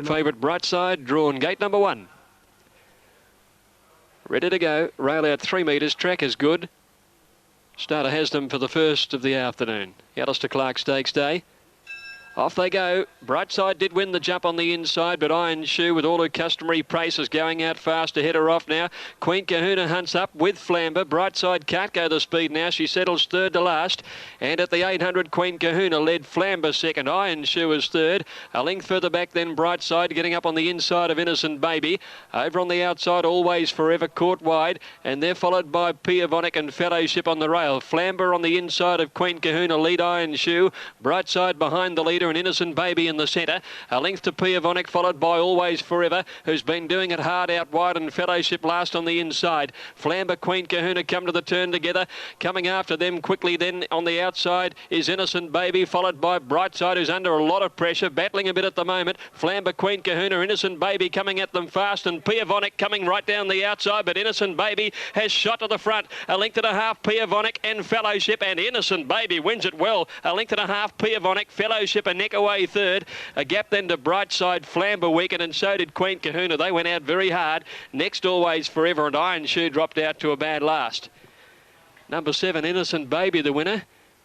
Favourite Brightside, drawn gate number 1. Ready to go. Rail out 3 metres. Track is good. Starter has them for the first of the afternoon. Alistar Clark Stakes Day. Off they go. Brightside did win the jump on the inside, but Iron Shoe, with all her customary paces, going out fast to head her off now. Queen Kahuna hunts up with Flamber. Brightside can't go the speed now. She settles third to last. And at the 800, Queen Kahuna led Flamber second. Iron Shoe is third. A length further back then, Brightside getting up on the inside of Innocent Baby. Over on the outside, Always Forever caught wide. And they're followed by Piavonic and Fellowship on the rail. Flamber on the inside of Queen Kahuna, lead Iron Shoe. Brightside behind the leader, and Innocent Baby in the centre. A length to Piavonic, followed by Always Forever, who's been doing it hard out wide, and Fellowship last on the inside. Flamber, Queen Kahuna come to the turn together. Coming after them quickly then on the outside is Innocent Baby, followed by Brightside, who's under a lot of pressure, battling a bit at the moment. Flamber, Queen Kahuna, Innocent Baby coming at them fast, and Piavonic coming right down the outside, but Innocent Baby has shot to the front. A length and a half, Piavonic and Fellowship, and Innocent Baby wins it well. A length and a half, Piavonic, Fellowship and neck away third. A gap then to Brightside, Flamber weakened, and so did Queen Kahuna. They went out very hard. Next, Always Forever, and Iron Shoe dropped out to a bad last. Number 7, Innocent Baby, the winner,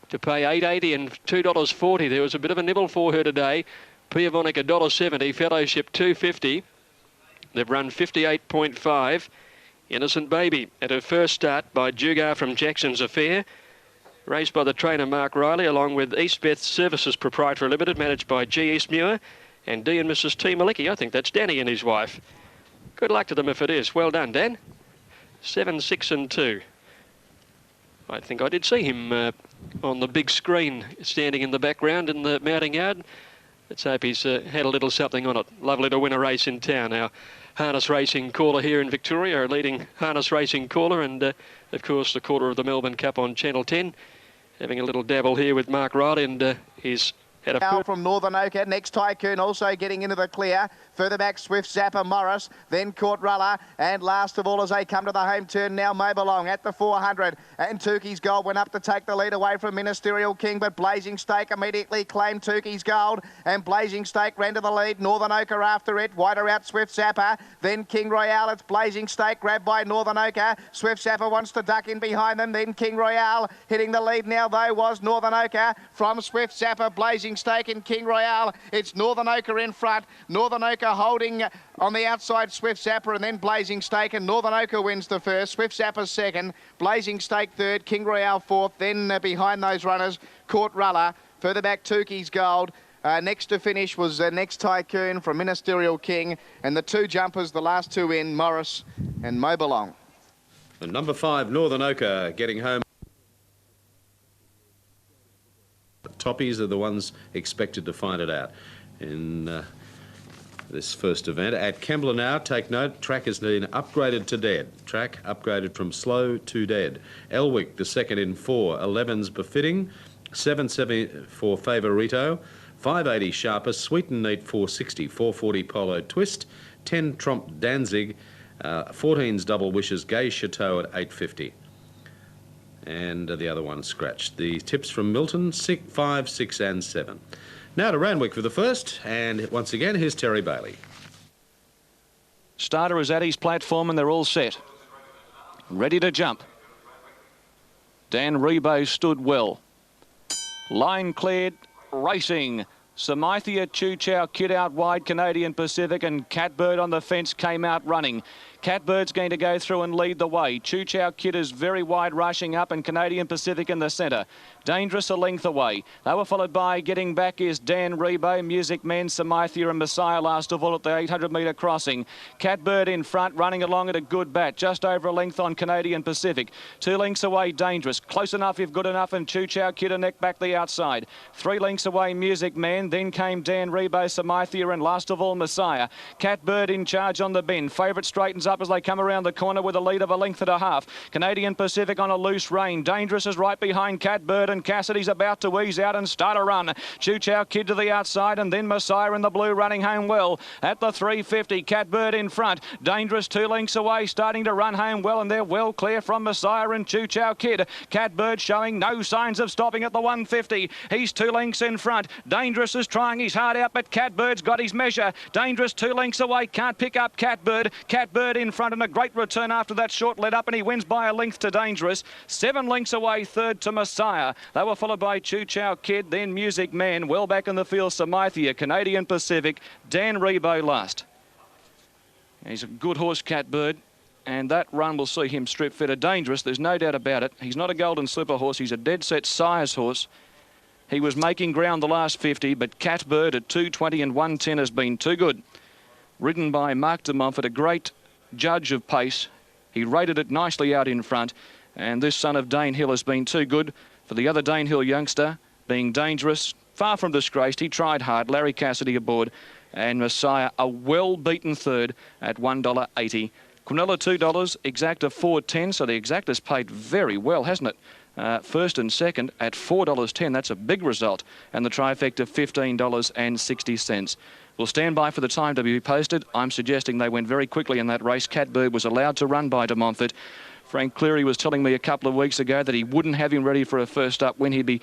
to pay $8.80 and $2.40. There was a bit of a nibble for her today. Piavonic $1.70, Fellowship $2.50. They've run 58.5. Innocent Baby at her first start by Jugar from Jackson's Affair. Raced by the trainer Mark Riley, along with Eastbeth Services Proprietary Limited, managed by G. Eastmuir and D and Mrs. T. Malicki. I think that's Danny and his wife. Good luck to them if it is. Well done, Dan. 7, 6 and 2. I think I did see him on the big screen standing in the background in the mounting yard. Let's hope he's had a little something on it. Lovely to win a race in town. Our harness racing caller here in Victoria, our leading harness racing caller, and of course the caller of the Melbourne Cup on Channel 10. Having a little dabble here with Mark Riley, and he's had a... From Northern Ochre, next Tycoon also getting into the clear. Further back, Swift Zapper Morris, then Court Ruller, and last of all as they come to the home turn now, Mobelong at the 400. And Tukey's Gold went up to take the lead away from Ministerial King, but Blazing Stake immediately claimed Tukey's Gold, and Blazing Stake ran to the lead. Northern Ochre after it, wider out Swift Zapper, then King Royale. It's Blazing Stake grabbed by Northern Ochre. Swift Zapper wants to duck in behind them, then King Royale hitting the lead now though was Northern Ochre from Swift Zapper, Blazing Stake and King Royale. It's Northern Ochre in front. Northern Ochre holding on the outside Swift Zapper, and then Blazing Stake, and Northern Ochre wins the first. Swift Zapper second, Blazing Stake third, King Royale fourth, then behind those runners Court Ruller. Further back Tukey's Gold. Next to finish was Next Tycoon from Ministerial King, and the two jumpers, the last two in, Morris and Mobelong. And number 5, Northern Ochre, getting home. The toppies are the ones expected to find it out in this first event. At Kembla now, take note, track has been upgraded to dead. Track upgraded from slow to dead. Elwick, the second in 4. 11's befitting. 7.70 for Favorito. 5.80 Sharper. Sweet and Neat 4.60. 4.40 Polo Twist. 10 Tromp Danzig. 14's Double Wishes. Gay Chateau at 8.50. And the other one scratched. The tips from Milton, 6, 5, 6 and 7. Now to Randwick for the first, and once again, here's Terry Bailey. Starter is at his platform and they're all set. Ready to jump. Dan Rebo stood well. Line cleared, racing. Samithia, Chu Chow, Kid out wide, Canadian Pacific, and Catbird on the fence came out running. Catbird's going to go through and lead the way. Chu Chow Kid is very wide rushing up, and Canadian Pacific in the centre. Dangerous a length away. They were followed by getting back is Dan Rebo, Music Men, Samithia and Messiah last of all at the 800 metre crossing. Catbird in front, running along at a good bat, just over a length on Canadian Pacific. 2 lengths away, Dangerous. Close enough if good enough, and Chu Chow Kid a neck back the outside. 3 lengths away, Music Man. Then came Dan Rebo, Samithia and last of all Messiah. Catbird in charge on the bend. Favourite straightens up up as they come around the corner with a lead of a length and a half. Canadian Pacific on a loose rein. Dangerous is right behind Catbird, and Cassidy's about to ease out and start a run. Choo Chow Kid to the outside, and then Messiah in the blue running home well. At the 350, Catbird in front. Dangerous 2 lengths away, starting to run home well, and they're well clear from Messiah and Choo Chow Kid. Catbird showing no signs of stopping at the 150. He's 2 lengths in front. Dangerous is trying his heart out, but Catbird's got his measure. Dangerous 2 lengths away, can't pick up Catbird. Catbird in front, and a great return after that short let up, and he wins by a length to Dangerous. 7 lengths away, third to Messiah. They were followed by Choo Chow Kid, then Music Man. Well back in the field, Samithia, Canadian Pacific, Dan Rebo last. He's a good horse, Catbird, and that run will see him strip fitter. Dangerous, there's no doubt about it. He's not a golden slipper horse, he's a dead set size horse. He was making ground the last 50, but Catbird at 2:20 and 1:10 has been too good. Ridden by Mark de Montfort, a great judge of pace. He rated it nicely out in front, and this son of Dane Hill has been too good for the other Dane Hill youngster, being Dangerous. Far from disgraced, he tried hard. Larry Cassidy aboard, and Messiah a well-beaten third at $1.80. Quinella $2, Exacta $4.10, so the Exacta's paid very well, hasn't it? First and second at $4.10. That's a big result. And the trifecta $15.60. We'll stand by for the time to be posted. I'm suggesting they went very quickly in that race. Catbird was allowed to run by de Montfort. Frank Cleary was telling me a couple of weeks ago that he wouldn't have him ready for a first up when he'd be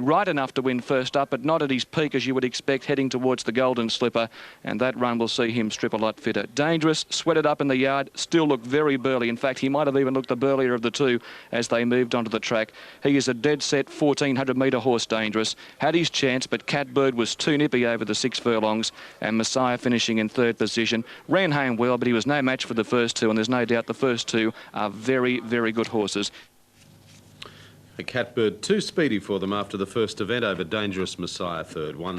right enough to win first up, but not at his peak as you would expect heading towards the Golden Slipper, and that run will see him strip a lot fitter. Dangerous, sweated up in the yard, still looked very burly. In fact, he might have even looked the burlier of the two as they moved onto the track. He is a dead set 1,400 metre horse, Dangerous. Had his chance, but Catbird was too nippy over the 6 furlongs, and Messiah finishing in third position. Ran home well, but he was no match for the first two, and there's no doubt the first two are very, very good horses. A Catbird too speedy for them after the first event over Dangerous, Messiah third. One.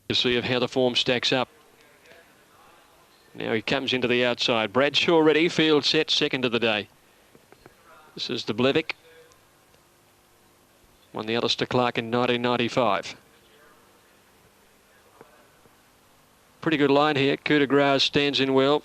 To see of how the form stacks up. Now he comes into the outside. Bradshaw ready, field set, second of the day. This is the Blevick. Won the Alistar Clark in 1995. Pretty good line here. Coup de Grace stands in well.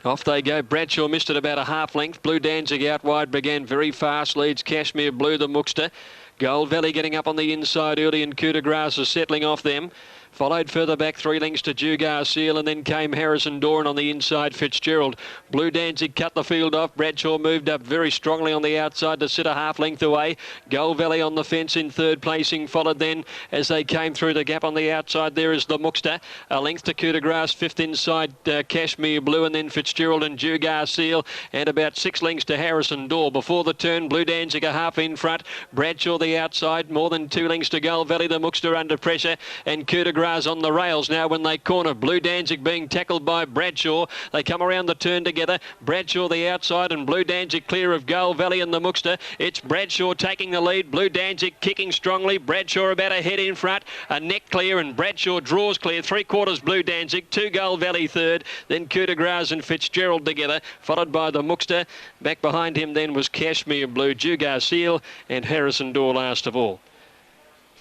Off they go. Bradshaw missed it about a half length. Blue Danzig out wide began very fast. Leads Cashmere Blue, the Mookster. Gold Valley getting up on the inside early, and Coup de Grace is settling off them. Followed further back 3 lengths to Jugar Seal, and then came Harrison Doran on the inside, Fitzgerald. Blue Danzig cut the field off. Bradshaw moved up very strongly on the outside to sit a half length away. Gold Valley on the fence in third placing, followed then as they came through the gap on the outside. There is the Mookster. A length to Coup de Grace, fifth inside Cashmere Blue, and then Fitzgerald and Jugar Seal, and about 6 lengths to Harrison Door. Before the turn, Blue Danzig a half in front. Bradshaw the outside, more than 2 lengths to Gold Valley, the Mookster under pressure, and Coup de Grace on the rails now when they corner. Blue Danzig being tackled by Bradshaw. They come around the turn together. Bradshaw the outside, and Blue Danzig clear of Gold Valley and the Mookster. It's Bradshaw taking the lead. Blue Danzig kicking strongly. Bradshaw about a head in front. A neck clear, and Bradshaw draws clear. 3/4 Blue Danzig, 2 Gold Valley third. Then Coup de Grace and Fitzgerald together, followed by the Mookster. Back behind him then was Cashmere Blue, Jugar Seal, and Harrison Door last of all.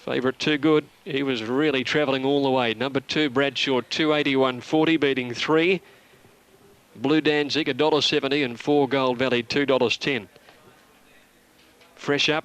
Favourite Too Good, he was really travelling all the way. Number 2, Bradshaw, 281.40, beating 3. Blue Danzig, $1.70, and 4 Gold Valley, $2.10. Fresh up,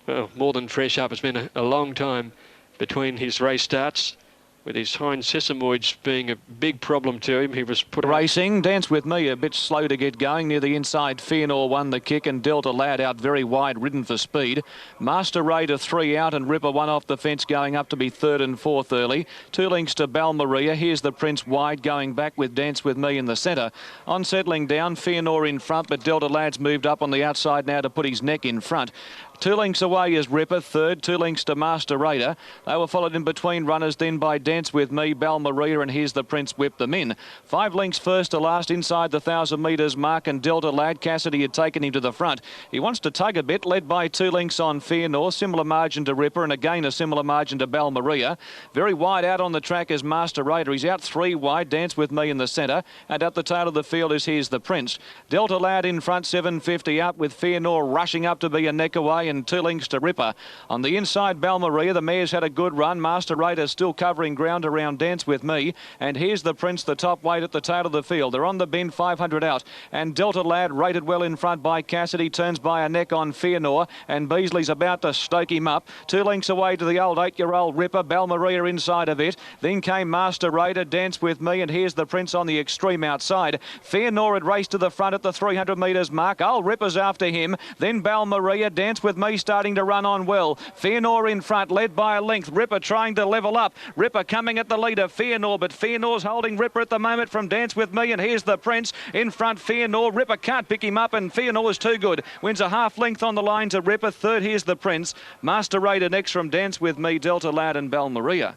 well, more than fresh up. It's been a long time between his race starts, with his hind sesamoids being a big problem to him. He was put racing. Dance With Me a bit slow to get going near the inside. Feanor won the kick, and Delta Lad out very wide, ridden for speed. Master Raider 3 out, and Ripper 1 off the fence, going up to be third and fourth early. 2 lengths to Balmaria. Here's the Prince wide, going back with Dance With Me in the centre. On settling down, Feanor in front, but Delta Lad's moved up on the outside now to put his neck in front. 2 lengths away is Ripper, third. 2 lengths to Master Raider. They were followed in between runners then by Dance With Me, Balmaria, and Here's the Prince whipped them in. 5 lengths first to last inside the 1,000 metres mark, and Delta Lad. Cassidy had taken him to the front. He wants to tug a bit, led by 2 lengths on Feanor. Similar margin to Ripper, and again a similar margin to Balmaria. Very wide out on the track is Master Raider. He's out 3 wide. Dance With Me in the centre, and at the tail of the field is Here's the Prince. Delta Lad in front, 750 up, with Feanor rushing up to be a neck away. away and 2 lengths to Ripper. On the inside, Balmaria, the mare's had a good run. Master Raider still covering ground around Dance With Me. And here's the Prince, the top weight at the tail of the field. They're on the bend, 500 out. And Delta Lad rated well in front by Cassidy, turns by a neck on Fearnor. And Beasley's about to stoke him up. 2 lengths away to the old 8-year-old Ripper. Balmaria inside of it. Then came Master Raider, Dance With Me. And here's the Prince on the extreme outside. Fearnor had raced to the front at the 300 metres mark. Old Ripper's after him. Then Balmaria, Dance With Me starting to run on well. Fearnor in front, led by a length. Ripper trying to level up. Ripper coming at the leader, Fearnor, but Fearnor's holding Ripper at the moment from Dance With Me. And here's the Prince in front, Fearnor. Ripper can't pick him up, and Fearnor is too good. Wins a half length on the line to Ripper. Third, here's the Prince. Master Raider next from Dance With Me, Delta Lad and Balmaria.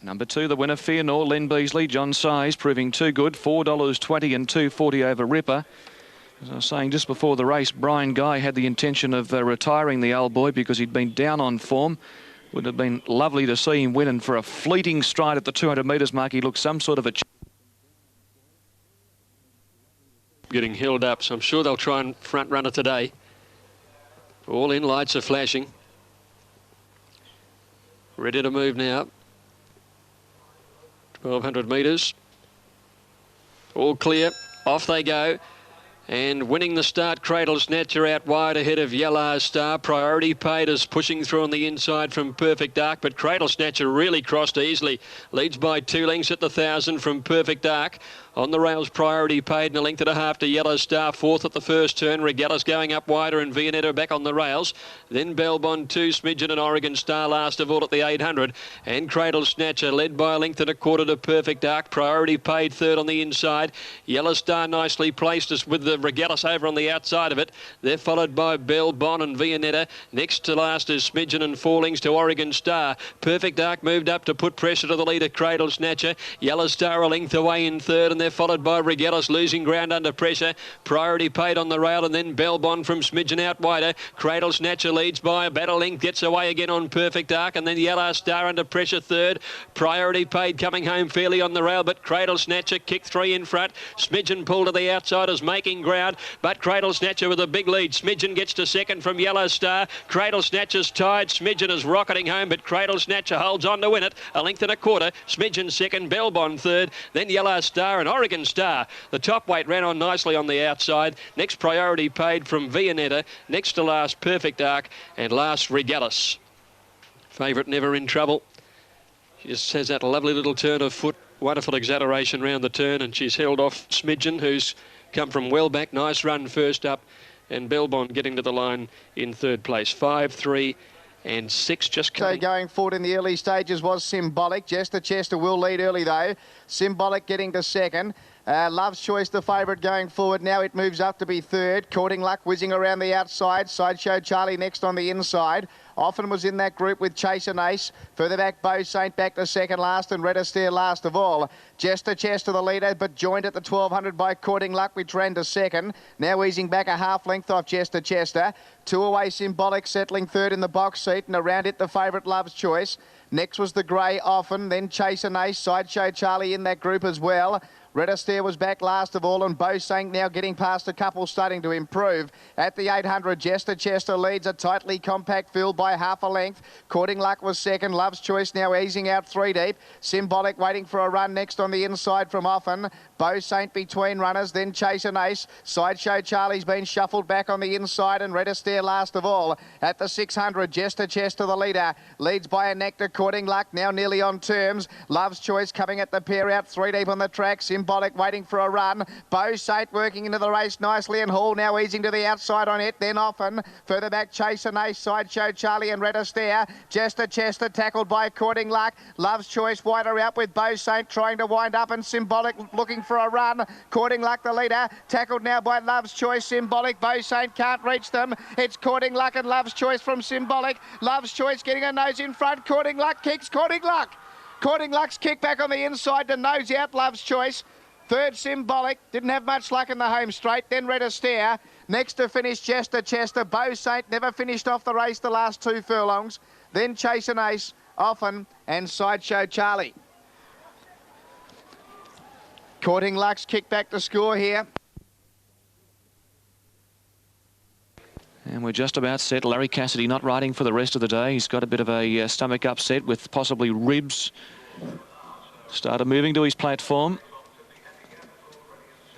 Number 2, the winner, Fearnor, Len Beasley, John Size, proving too good, $4.20 and $2.40 over Ripper. As I was saying just before the race, Brian Guy had the intention of retiring the old boy because he'd been down on form. Would have been lovely to see him win, and for a fleeting stride at the 200 metres mark, he looked some sort of a... Getting held up, so I'm sure they'll try and front runner today. All in, lights are flashing. Ready to move now. 1,200 metres. All clear. Off they go. And winning the start, Cradle Snatcher out wide ahead of Alistar. Priority Paid is pushing through on the inside from Perfect Dark, but Cradle Snatcher really crossed easily. Leads by 2 lengths at the 1,000 from Perfect Dark. On the rails, Priority Paid and a length and a half to Yellow Star. Fourth at the first turn. Regatta's going up wider and Viennetta back on the rails. Then Belbon 2, Smidgen and Oregon Star last of all at the 800. And Cradle Snatcher led by a length and a quarter to Perfect Dark. Priority Paid third on the inside. Yellow Star nicely placed us with the Regattas over on the outside of it. They're followed by Belbon and Viennetta. Next to last is Smidgen and 4 lengths to Oregon Star. Perfect Dark moved up to put pressure to the leader, Cradle Snatcher. Yellow Star a length away in third, and they're followed by Regattas losing ground under pressure. Priority Paid on the rail, and then Belbon from Smidgen out wider. Cradle Snatcher leads by a battle length, gets away again on Perfect Dark, and then Yellow Star under pressure third. Priority Paid coming home fairly on the rail, but Cradle Snatcher kicked 3 in front. Smidgen pulled to the outsiders, making ground, but Cradle Snatcher with a big lead. Smidgen gets to second from Yellow Star. Cradle Snatcher's tied. Smidgen is rocketing home, but Cradle Snatcher holds on to win it. A length and a quarter. Smidgen second, Belbon third, then Yellow Star and Oregon Star. The top weight ran on nicely on the outside. Next, Priority Paid from Viennetta. Next to last, Perfect Dark, and last, Regattas. Favourite Never in Trouble. She just has that lovely little turn of foot. Wonderful exaggeration round the turn, and she's held off Smidgen, who's come from well back. Nice run first up, and Belbon getting to the line in third place. 5, 3 and 6 just coming. So going forward in the early stages was Symbolic. Jester Chester will lead early though. Symbolic getting to second. Love's Choice, the favourite going forward. Now it moves up to be third. Courting Luck whizzing around the outside. Sideshow Charlie next on the inside. Often was in that group with Chase and Ace. Further back, Beau Saint back to second last, and Red Astaire last of all. Jester Chester the leader, but joined at the 1,200 by Courting Luck, which ran to second. Now easing back a half length off Jester Chester. 2 away Symbolic settling third in the box seat, and around it the favourite Love's Choice. Next was the grey Often, then Chase and Ace. Sideshow Charlie in that group as well. Red Astaire was back last of all, and Beau Saint now getting past a couple, starting to improve. At the 800, Jester Chester leads a tightly compact field by half a length. Courting Luck was second. Love's Choice now easing out 3 deep. Symbolic waiting for a run next on the inside from Often. Beau Saint between runners, then Chase and Ace. Sideshow Charlie's been shuffled back on the inside, and Red Astaire last of all. At the 600, Jester Chester the leader. Leads by a nectar. Courting Luck now nearly on terms. Love's Choice coming at the pair out 3 deep on the track. Symbolic waiting for a run. Beau Saint working into the race nicely, and Hall now easing to the outside on it. Then Often. Further back, Chase and Ace. Sideshow Charlie and Red Astaire. Jester Chester tackled by Courting Luck. Love's Choice wider out with Beau Saint trying to wind up, and Symbolic looking for a run. Courting Luck the leader. Tackled now by Love's Choice. Symbolic. Beau Saint can't reach them. It's Courting Luck and Love's Choice from Symbolic. Love's Choice getting a nose in front. Courting Luck kicks. Courting Luck. Courting Luck's kick back on the inside to nose out Love's Choice. Third, Symbolic. Didn't have much luck in the home straight. Then Red Astaire. Next to finish, Jester Chester. Beau Saint never finished off the race the last 2 furlongs. Then Chase and Ace, Often, and Sideshow Charlie. Courting Luck's kick back to score here. And we're just about set. Larry Cassidy not riding for the rest of the day. He's got a bit of a stomach upset with possibly ribs. Started moving to his platform.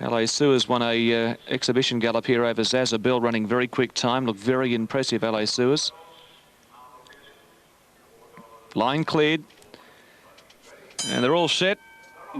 LA Suez won a exhibition gallop here over Zaza Bell, running very quick time. Looked very impressive, LA Suez. Line cleared. And they're all set.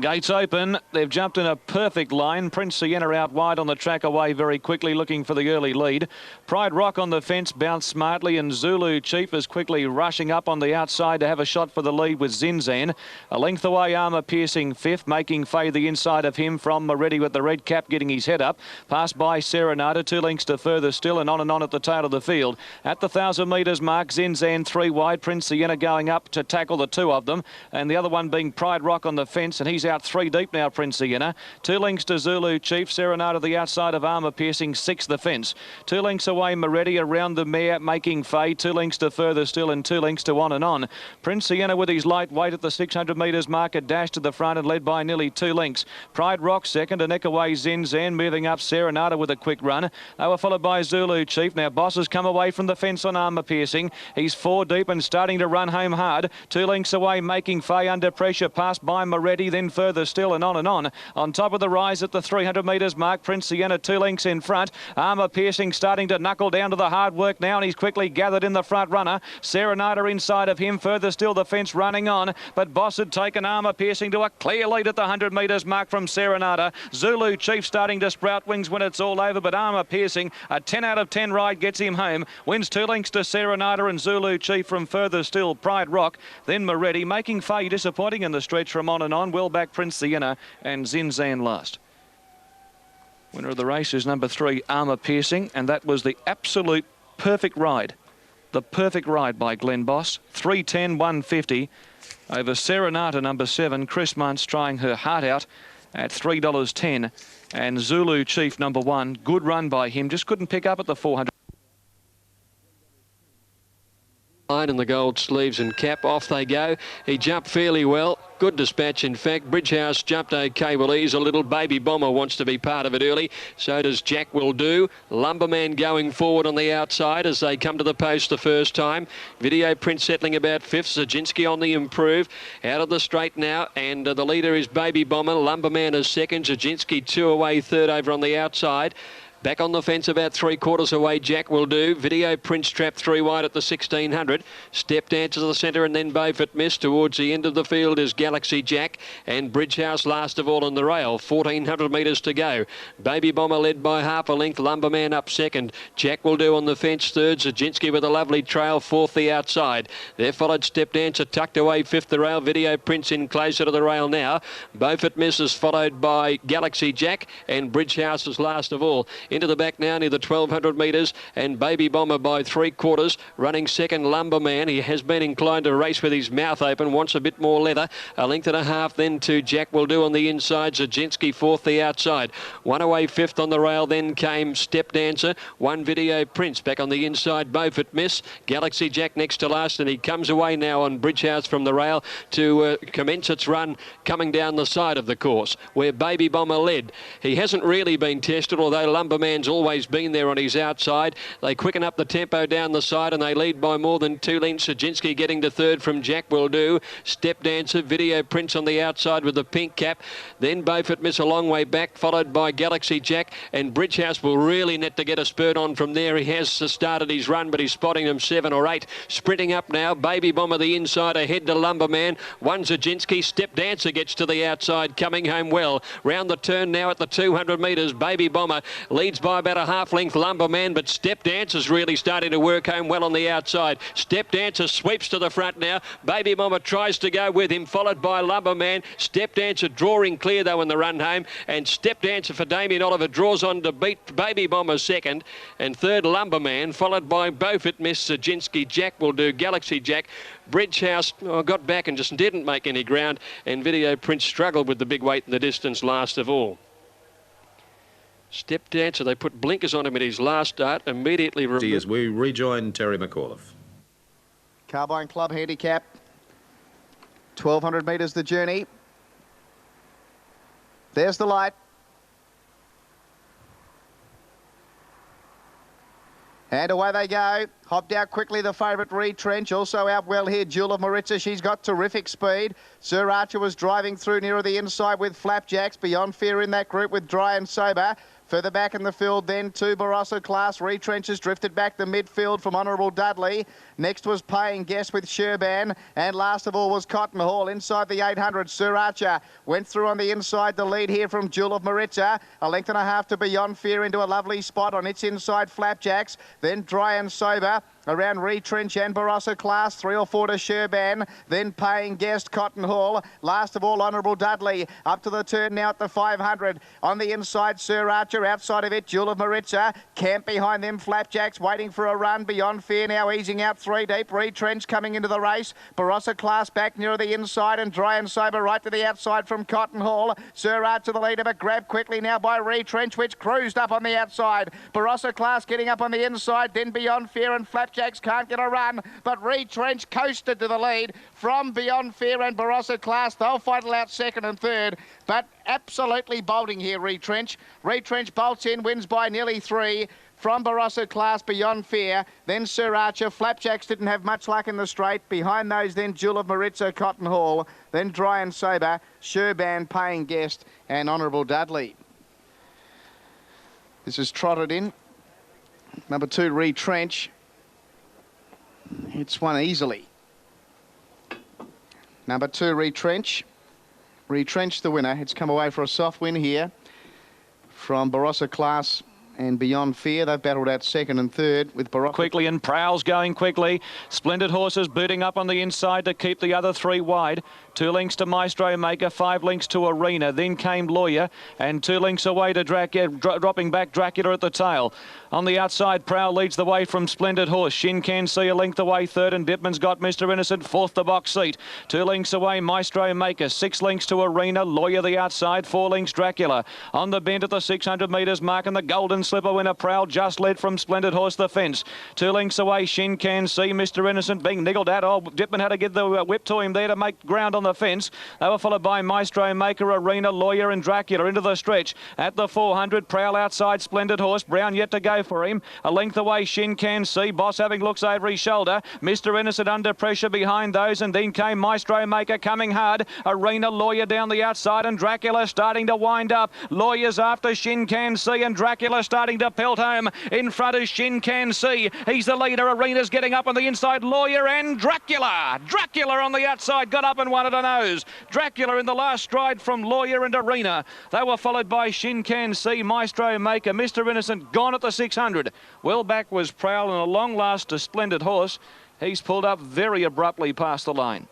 Gates open. They've jumped in a perfect line. Prince Sienna out wide on the track, away very quickly, looking for the early lead. Pride Rock on the fence bounced smartly, and Zulu Chief is quickly rushing up on the outside to have a shot for the lead with Zinzan. A length away, Armour Piercing fifth, making Fay the inside of him from Moretti with the red cap getting his head up. Passed by Serenata, 2 lengths to further still, and on at the tail of the field. At the 1,000 metres mark, Zinzan 3 wide. Prince Sienna going up to tackle the 2 of them, and the other one being Pride Rock on the fence, and he's out 3 deep now, Prince Sienna. 2 lengths to Zulu Chief. Serenata the outside of Armour Piercing, 6 the fence. 2 lengths away, Moretti around the mare, making Fay. 2 lengths to further still, and 2 lengths to on and on. Prince Sienna with his light weight at the 600 metres mark, a dash to the front and led by nearly 2 lengths. Pride Rock second, a neck away Zinzan, moving up Serenata with a quick run. They were followed by Zulu Chief. Now Boss has come away from the fence on Armour Piercing. He's 4 deep and starting to run home hard. 2 lengths away, making Fay under pressure, passed by Moretti, then further still and on and on. On top of the rise at the 300 metres mark, Prince Sienna 2 lengths in front. Armour Piercing starting to knuckle down to the hard work now, and he's quickly gathered in the front runner. Serenata inside of him, further still the fence running on, but Boss had taken Armour Piercing to a clear lead at the 100 metres mark from Serenata. Zulu Chief starting to sprout wings when it's all over, but Armour Piercing, a 10 out of 10 ride, gets him home. Wins 2 lengths to Serenata and Zulu Chief from further still Pride Rock. Then Moretti, making Fay disappointing in the stretch from on and on. Well back Prince Sienna and Zinzan last. Winner of the race is number 3, Armour Piercing, and that was the absolute perfect ride. The perfect ride by Glenn Boss. 3:10, 150 over Serenata, number 7. Chris Muntz trying her heart out at $3.10. And Zulu Chief, number 1. Good run by him. Just couldn't pick up at the 400. In the gold sleeves and cap, off they go. He jumped fairly well. Good dispatch, in fact. Bridgehouse jumped okay. Well, he's a little Baby Bomber, wants to be part of it early. So does Jack Will Do. Lumberman going forward on the outside as they come to the post the first time. Video Print settling about 5th. Zaginski on the improve. Out of the straight now, and the leader is Baby Bomber. Lumberman is second. Zaginski 2 away, third over on the outside. Back on the fence about 3/4 away, Jack Will Do. Video Prince trapped 3 wide at the 1600. Step Dance to the centre, and then Beaufort Miss. Towards the end of the field is Galaxy Jack, and Bridgehouse last of all on the rail. 1,400 metres to go. Baby Bomber led by half a length. Lumberman up second. Jack Will Do on the fence third. Zaginski with a lovely trail, 4th the outside. There followed Step Dancer, tucked away 5th the rail. Video Prince in closer to the rail now. Beaufort Miss is followed by Galaxy Jack, and Bridgehouse is last of all. Into the back now near the 1,200 metres, and Baby Bomber by 3/4. Running second, Lumberman. He has been inclined to race with his mouth open, wants a bit more leather. A length and a half then to Jack Will Do on the inside. Zaginski 4th the outside. 1 away 5th on the rail, then came Step Dancer. 1 Video Prince back on the inside. Beaufort Miss. Galaxy Jack next to last, and he comes away now on Bridgehouse from the rail to commence its run coming down the side of the course where Baby Bomber led. He hasn't really been tested, although Lumberman's always been there on his outside. They quicken up the tempo down the side, and they lead by more than 2 lengths. Zaginski getting to third from Jack Will Do. Step Dancer, Video Prince on the outside with the pink cap. Then Beaufort Miss a long way back, followed by Galaxy Jack, and Bridgehouse will really need to get a spurt on from there. He has started his run, but he's spotting them 7 or 8. Sprinting up now, Baby Bomber the inside, ahead to Lumberman. 1 Zaginski. Step Dancer gets to the outside, coming home well. Round the turn now at the 200 metres. Baby Bomber leads by about a half length, Lumberman, but Step Dancer's really starting to work home well on the outside. Step Dancer sweeps to the front now. Baby Bomber tries to go with him, followed by Lumberman. Step Dancer drawing clear though in the run home, and Step Dancer for Damien Oliver draws on to beat Baby Bomber second, and third Lumberman, followed by Beaufort Miss, Zaginski, Jack Will Do, Galaxy Jack. Bridgehouse got back and just didn't make any ground, and Video Prince struggled with the big weight in the distance last of all. Step Dancer, they put blinkers on him at his last start, immediately removed. As we rejoin Terry McAuliffe. Carbine Club handicap. 1,200 metres the journey. There's the light. And away they go. Hopped out quickly, the favourite Retrench. Also out well here, Jewel of Maritza. She's got terrific speed. Sir Archer was driving through nearer the inside with Flapjacks. Beyond Fear in that group with Dry and Sober. Further back in the field then to Barossa Class. Retrenches drifted back the midfield from Honourable Dudley. Next was Paying Guest with Sherban. And last of all was Cotton Hall inside the 800. Sir Archer went through on the inside. The lead here from Jewel of Maritza. A length and a half to Beyond Fear into a lovely spot on its inside Flapjacks. Then Dry and Sober. Around Retrench and Barossa Class, 3 or 4 to Sherban, then Paying Guest, Cotton Hall. Last of all, Honourable Dudley. Up to the turn now at the 500. On the inside, Sir Archer. Outside of it, Jewel of Maritza. Camp behind them, Flapjacks waiting for a run. Beyond Fear now easing out 3 deep. Retrench coming into the race. Barossa Class back near the inside and Dry and Sober right to the outside from Cotton Hall. Sir Archer the leader, but grabbed quickly now by Retrench, which cruised up on the outside. Barossa Class getting up on the inside, then Beyond Fear and Flapjacks can't get a run, but Retrench coasted to the lead from Beyond Fear and Barossa Class. They'll fight it out second and third, but absolutely bolting here, Retrench. Retrench bolts in, wins by nearly 3 from Barossa Class, Beyond Fear. Then Sir Archer. Flapjacks didn't have much luck in the straight. Behind those then Jewel of Maritza, Cotton Hall. Then Dry and Sober, Sherban, Paying Guest and Honourable Dudley. This is trotted in. Number 2, Retrench. It's won easily. Number 2, Retrench. Retrench the winner. It's come away for a soft win here from Barossa Class and Beyond Fear. They've battled out second and third with Barossa. Quickly, and Prowl's going quickly. Splendid Horses booting up on the inside to keep the other 3 wide. 2 lengths to Maestro Maker, 5 lengths to Arena. Then came Lawyer, and 2 lengths away to dropping back Dracula at the tail. On the outside, Prowl leads the way from Splendid Horse. Shin Can See a length away, third, and Dipman's got Mr. Innocent, fourth the box seat. 2 lengths away, Maestro Maker. 6 lengths to Arena, Lawyer the outside, 4 lengths Dracula. On the bend at the 600 metres mark, and the Golden Slipper winner, Prowl, just led from Splendid Horse the fence. 2 lengths away, Shin Can See, Mr. Innocent being niggled at. Oh, Dipman had to give the whip to him there to make ground on the fence. They were followed by Maestro Maker, Arena, Lawyer and Dracula into the stretch. At the 400, Prowl outside, Splendid Horse. Brown yet to go for him. A length away, Shin Can See. Boss having looks over his shoulder. Mr. Innocent under pressure behind those, and then came Maestro Maker coming hard. Arena, Lawyer down the outside, and Dracula starting to wind up. Lawyer's after Shin Can See, and Dracula starting to pelt home. In front is Shin Can See. He's the leader. Arena's getting up on the inside. Lawyer and Dracula. Dracula on the outside got up and won at a nose. Dracula in the last stride from Lawyer and Arena. They were followed by Shin Can See, Maestro Maker, Mr. Innocent gone at the 600. Well back was Prowl, and a long last to Splendid Horse. He's pulled up very abruptly past the line.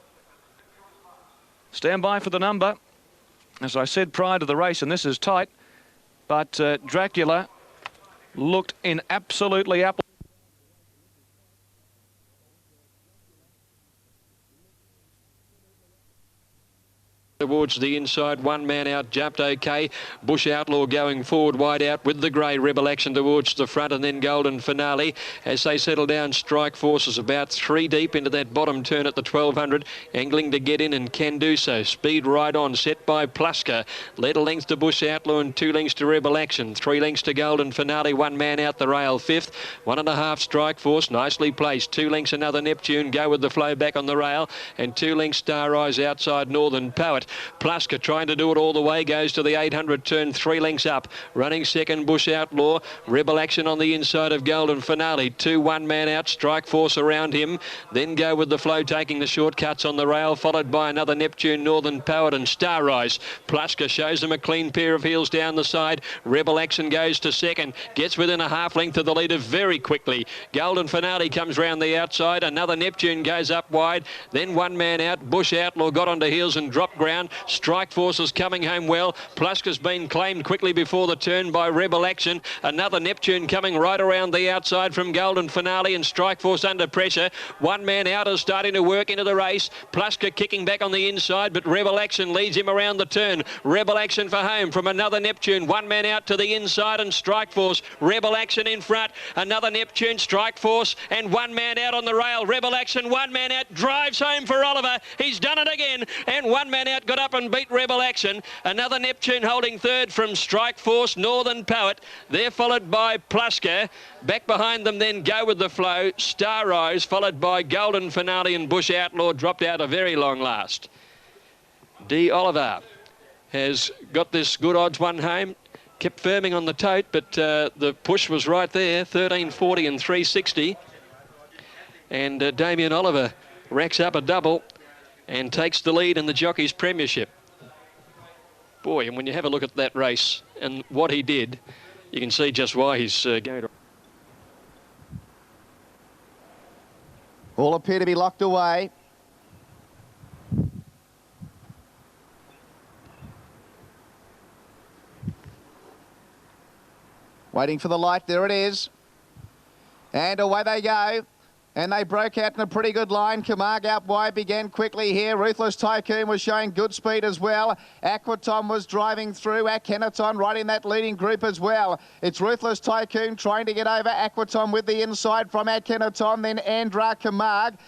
Stand by for the number. As I said prior to the race, and this is tight, but Dracula looked in absolutely towards the inside, 1 man out, jumped okay. Bush Outlaw going forward, wide out with the grey Rebel Action towards the front, and then Golden Finale as they settle down. Strike Force is about 3 deep into that bottom turn at the 1200, angling to get in and can do so. Speed right on, set by Plusker. Led a length to Bush Outlaw and 2 lengths to Rebel Action. 3 lengths to Golden Finale, 1 man out the rail, 5th. 1.5 Strike Force, nicely placed. 2 lengths another Neptune, go with the flow back on the rail, and 2 lengths Star Eyes outside Northern Poet. Plusker trying to do it all the way, goes to the 800 turn, 3 lengths up. Running second, Bush Outlaw. Rebel Action on the inside of Golden Finale. 2 1 man out, Strike Force around him. Then go with the flow, taking the shortcuts on the rail, followed by another Neptune, Northern Poet and Star Rise. Plusker shows them a clean pair of heels down the side. Rebel Action goes to second, gets within a half length of the leader very quickly. Golden Finale comes round the outside. Another Neptune goes up wide. Then 1 man out. Bush Outlaw got onto heels and dropped ground. Strike Force is coming home well. Plusker's been claimed quickly before the turn by Rebel Action. Another Neptune coming right around the outside from Golden Finale, and Strike Force under pressure. 1 man out is starting to work into the race. Plusker kicking back on the inside, but Rebel Action leads him around the turn. Rebel Action for home from another Neptune. 1 man out to the inside and Strike Force. Rebel Action in front. Another Neptune, Strike Force, and 1 man out on the rail. Rebel Action, 1 man out, drives home for Oliver. He's done it again, and 1 man out got up and beat Rebel Action. Another Neptune holding third from Strike Force, Northern Poet. They're followed by Plusker. Back behind them then Go With The Flow, Star Rose, followed by Golden Finale and Bush Outlaw, dropped out a very long last. D. Oliver has got this good odds one home. Kept firming on the tote, but the push was right there, 13.40 and 3.60. And Damien Oliver racks up a double and takes the lead in the Jockeys Premiership. Boy, and when you have a look at that race and what he did, you can see just why he's going to... All appear to be locked away. Waiting for the light, there it is. And away they go. And they broke out in a pretty good line. Camargue out wide began quickly here. Ruthless Tycoon was showing good speed as well. Aquatom was driving through. Akhenaton right in that leading group as well. It's Ruthless Tycoon trying to get over Aquatom with the inside from Akhenaton. Then Andra Camargue.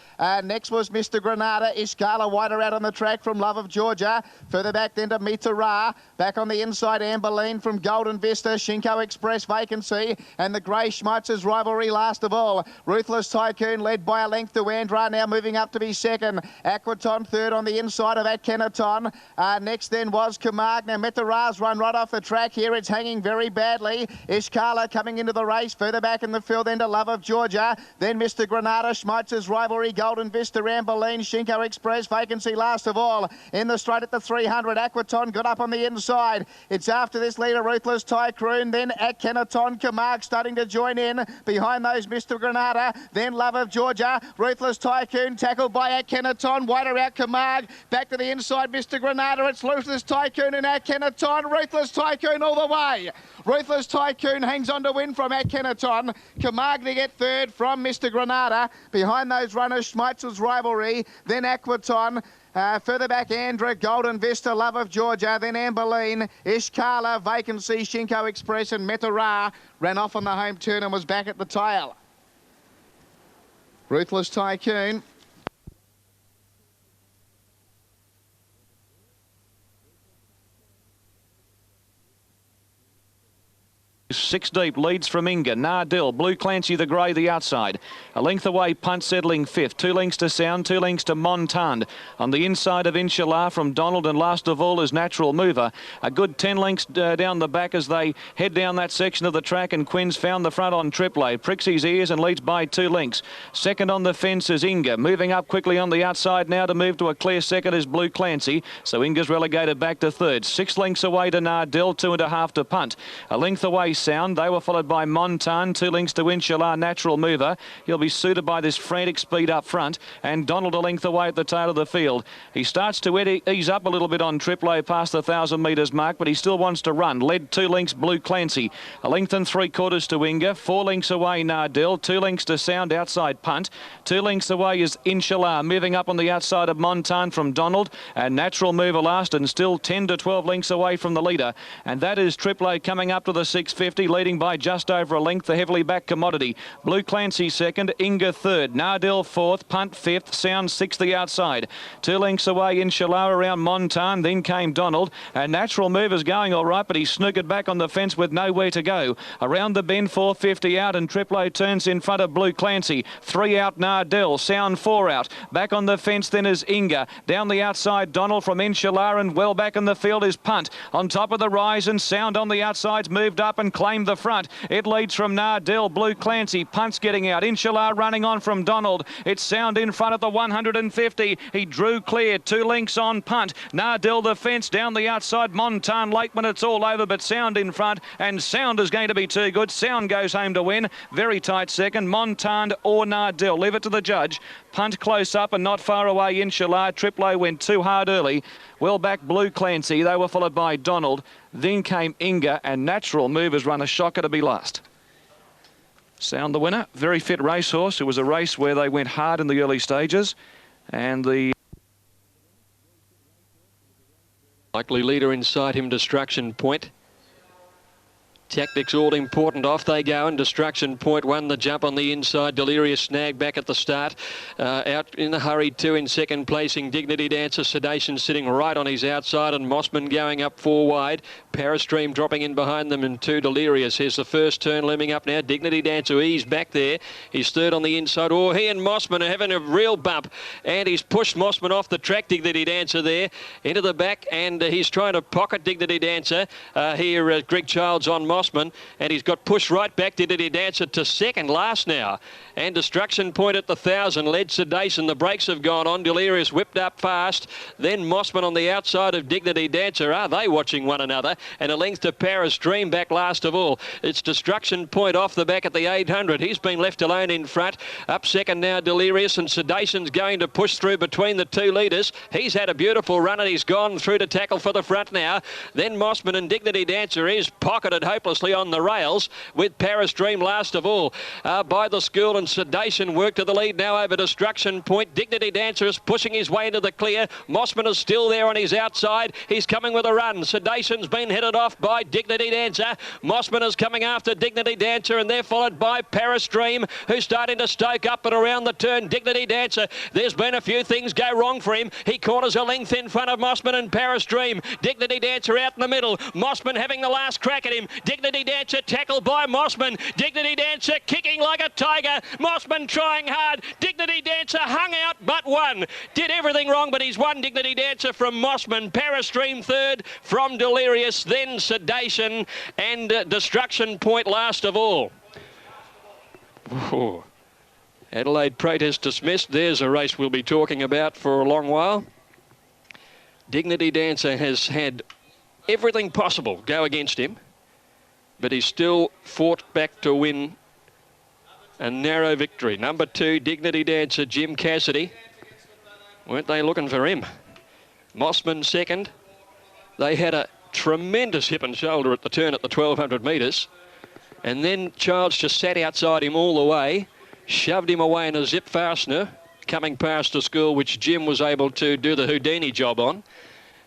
Next was Mr. Granada. Ishkala wider out on the track from Love of Georgia. Further back then to Mita Ra. Back on the inside, Amberline from Golden Vista. Shinko Express Vacancy. And the Grey Schmeitzers Rivalry last of all. Ruthless Tycoon led by a length to Andra, now moving up to be second. Aquaton third on the inside of Akhenaton. Next then was Camargue. Now Metara's run right off the track here. It's hanging very badly. Ishkala coming into the race. Further back in the field then to Love of Georgia. Then Mr. Granada, Schmeitzer's Rivalry, Golden Vista, Amberline, Shinko Express, Vacancy last of all. In the straight at the 300, Aquaton got up on the inside. It's after this leader, Ruthless Tycoon. Then Akhenaton, Camargue starting to join in. Behind those, Mr. Granada. Then Love of Georgia, Ruthless Tycoon, tackled by Akhenaton, wider out Camargue, back to the inside, Mr. Granada, it's Ruthless Tycoon and Akhenaton, Ruthless Tycoon all the way. Ruthless Tycoon hangs on to win from Akhenaton, Camargue to get third from Mr. Granada, behind those runners, Schmeitzer's Rivalry, then Aquaton, further back, Andra, Golden Vista, Love of Georgia, then Amberline, Ishkala, Vacancy, Shinko Express and Metara ran off on the home turn and was back at the tail. Ruthless Tycoon. Six deep, leads from Inga, Nardell, Blue Clancy the grey, the outside. A length away, Punt settling fifth. 2 lengths to Sound, 2 lengths to Montand. On the inside of Inshallah from Donald, and last of all is Natural Mover. A good 10 lengths down the back as they head down that section of the track, and Quinn's found the front on Triple. Pricks his ears and leads by 2 lengths. Second on the fence is Inga. Moving up quickly on the outside now to move to a clear second is Blue Clancy. So Inga's relegated back to third. 6 lengths away to Nardell, 2.5 to Punt. A length away Sound. They were followed by Montan, 2 lengths to Inshallah, Natural Mover. He'll be suited by this frantic speed up front, and Donald a length away at the tail of the field. He starts to ease up a little bit on Triple past the 1,000 metres mark, but he still wants to run. Led 2 lengths Blue Clancy. A length and 3/4 to Inga. 4 lengths away Nardell. 2 lengths to Sound outside Punt. 2 lengths away is Inshallah, moving up on the outside of Montan from Donald, and Natural Mover last, and still 10 to 12 lengths away from the leader. And that is Triple coming up to the 650, leading by just over a length, the heavily backed Commodity. Blue Clancy second, Inga third, Nardell fourth, Punt fifth, Sound sixth the outside. 2 lengths away Inshallah around Montan, then came Donald, and Natural Mover's going all right, but he snookered back on the fence with nowhere to go. Around the bend, 450 out, and Triple turns in front of Blue Clancy. 3 out Nardell, Sound 4 out. Back on the fence then is Inga. Down the outside Donald from Inshallah, and well back in the field is Punt. On top of the rise, and Sound on the outside's moved up and claimed the front. It leads from Nardell, Blue Clancy, Punt's getting out. Inshallah running on from Donald. It's Sound in front of the 150. He drew clear, 2 lengths on Punt. Nardell the fence down the outside. Montan late when it's all over, but Sound in front, and Sound is going to be too good. Sound goes home to win. Very tight second. Montan or Nardell. Leave it to the judge. Punt close up and not far away Inshallah. Triple went too hard early. Well back Blue Clancy. They were followed by Donald. Then came Inga, and Natural Movers run a shocker to be last. Sound the winner. Very fit racehorse. It was a race where they went hard in the early stages, and the likely leader inside him, Destruction Point. Tactics all important. Off they go, and Destruction Point won the jump on the inside. Delirious snag back at the start. Out in a hurry too in second placing. Dignity Dancer, Sedation sitting right on his outside, and Mossman going up 4 wide. Parastream dropping in behind them, and 2 Delirious. Here's the first turn looming up now. Dignity Dancer eased back there. He's third on the inside. Oh, he and Mossman are having a real bump, and he's pushed Mossman off the track. Dignity Dancer there into the back, and he's trying to pocket Dignity Dancer. Here, Greg Childs on Mossman, and he's got pushed right back. Dignity Dancer to second last now, and Destruction Point at the 1,000 led Sedation. The brakes have gone on. Delirious whipped up fast, then Mossman on the outside of Dignity Dancer. Are they watching one another? And a length to Paris Dream back last of all. It's Destruction Point off the back at the 800. He's been left alone in front. Up second now Delirious, and Sedation's going to push through between the 2 leaders. He's had a beautiful run, and he's gone through to tackle for the front now. Then Mossman, and Dignity Dancer is pocketed hopelessly on the rails, with Paris Dream last of all. By the school, and Sedation work to the lead now over Destruction Point. Dignity Dancer is pushing his way into the clear. Mossman is still there on his outside. He's coming with a run. Sedation's been headed off by Dignity Dancer. Mossman is coming after Dignity Dancer, and they're followed by Paris Dream, who's starting to stoke up and around the turn. Dignity Dancer, there's been a few things go wrong for him. He corners a length in front of Mossman and Paris Dream. Dignity Dancer out in the middle. Mossman having the last crack at him. Dignity Dancer tackled by Mossman. Dignity Dancer kicking like a tiger. Mossman trying hard. Dignity Dancer hung out but won. Did everything wrong, but he's won. Dignity Dancer from Mossman. Paris Dream third from Delirious, then Sedation, and Destruction Point last of all. Ooh. Adelaide protest dismissed. There's a race we'll be talking about for a long while. Dignity Dancer has had everything possible go against him, but he's still fought back to win a narrow victory. Number 2, Dignity Dancer, Jim Cassidy. Weren't they looking for him? Mossman second. They had a tremendous hip and shoulder at the turn at the 1,200 metres. And then Childs just sat outside him all the way, shoved him away in a zip fastener, coming past the school, which Jim was able to do the Houdini job on.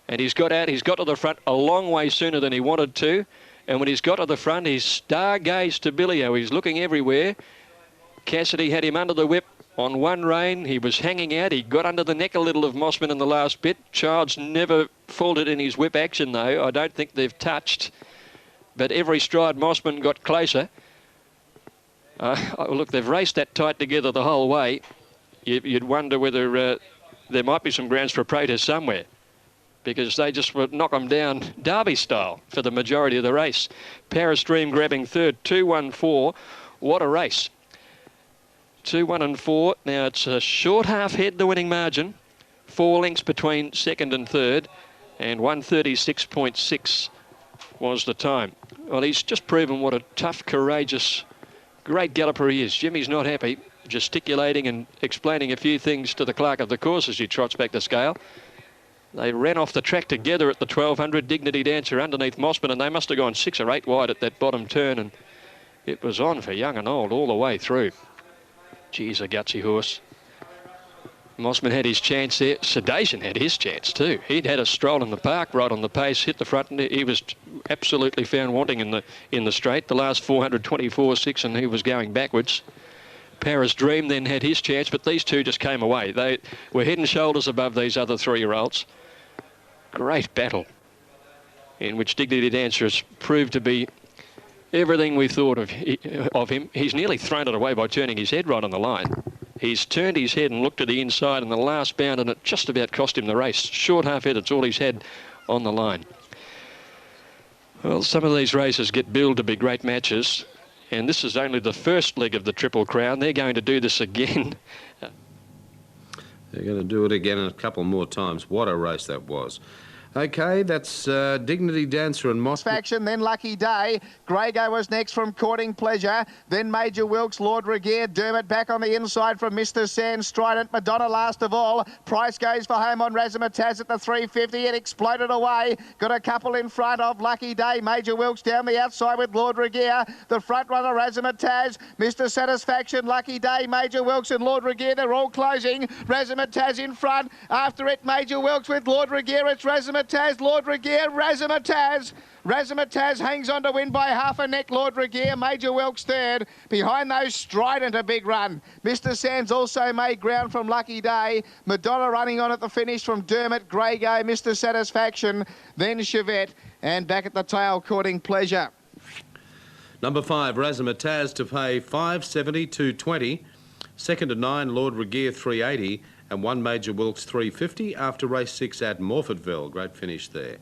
And he's got out, he's got to the front a long way sooner than he wanted to. And when he's got to the front, he's stargazed to Billio. He's looking everywhere. Cassidy had him under the whip on one rein. He was hanging out. He got under the neck a little of Mossman in the last bit. Childs never faltered in his whip action, though. I don't think they've touched. But every stride Mossman got closer. Look, they've raced that tight together the whole way. You'd wonder whether there might be some grounds for protest somewhere, because they just would knock them down Derby style for the majority of the race. Paris Dream grabbing third, 2-1-4. What a race. 2-1 and 4. Now it's a short half head, the winning margin. 4 lengths between second and third, and 1:36.6 was the time. Well, he's just proven what a tough, courageous, great galloper he is. Jimmy's not happy, gesticulating and explaining a few things to the clerk of the course as he trots back the scale. They ran off the track together at the 1,200. Dignity Dancer underneath Mossman, and they must have gone 6 or 8 wide at that bottom turn, and it was on for young and old all the way through. Geez, a gutsy horse. Mossman had his chance there. Sedation had his chance too. He'd had a stroll in the park, right on the pace, hit the front, and he was absolutely found wanting in the straight. The last 424.6, and he was going backwards. Paris Dream then had his chance, but these two just came away. They were head and shoulders above these other 3-year-olds. Great battle in which Dignity Dancer has proved to be everything we thought of him. He's nearly thrown it away by turning his head right on the line. He's turned his head and looked to the inside in the last bound, and it just about cost him the race. Short half head, it's all he's had on the line. Well, some of these races get billed to be great matches, and this is only the first leg of the Triple Crown. They're going to do this again. They're going to do it again a couple more times. What a race that was. Okay, that's Dignity Dancer and Moss. Faction, then Lucky Day. Grego was next from Courting Pleasure. Then Major Wilkes, Lord Regier. Dermot back on the inside from Mr. Sand. Strident, Madonna last of all. Price goes for home on Razzmatazz at the 350. It exploded away. Got a couple in front of Lucky Day. Major Wilkes down the outside with Lord Regier. The front runner, Razzmatazz. Mr. Satisfaction, Lucky Day, Major Wilkes and Lord Regier. They're all closing. Razzmatazz in front. After it, Major Wilkes with Lord Regier. It's Razzmatazz Razzmatazz, Lord Regier, Razzmatazz. Razzmatazz hangs on to win by half a neck. Lord Regier, Major Wilkes third. Behind those, Strident a big run. Mr. Sands also made ground from Lucky Day. Madonna running on at the finish from Dermot, Greygo, Mr. Satisfaction, then Chevette, and back at the tail, Courting Pleasure. Number 5, Razzmatazz to pay 5.70 2.20. Second to 9, Lord Regier 3.80, and 1 Major Wilkes 3.50 after race 6 at Morphettville. Great finish there.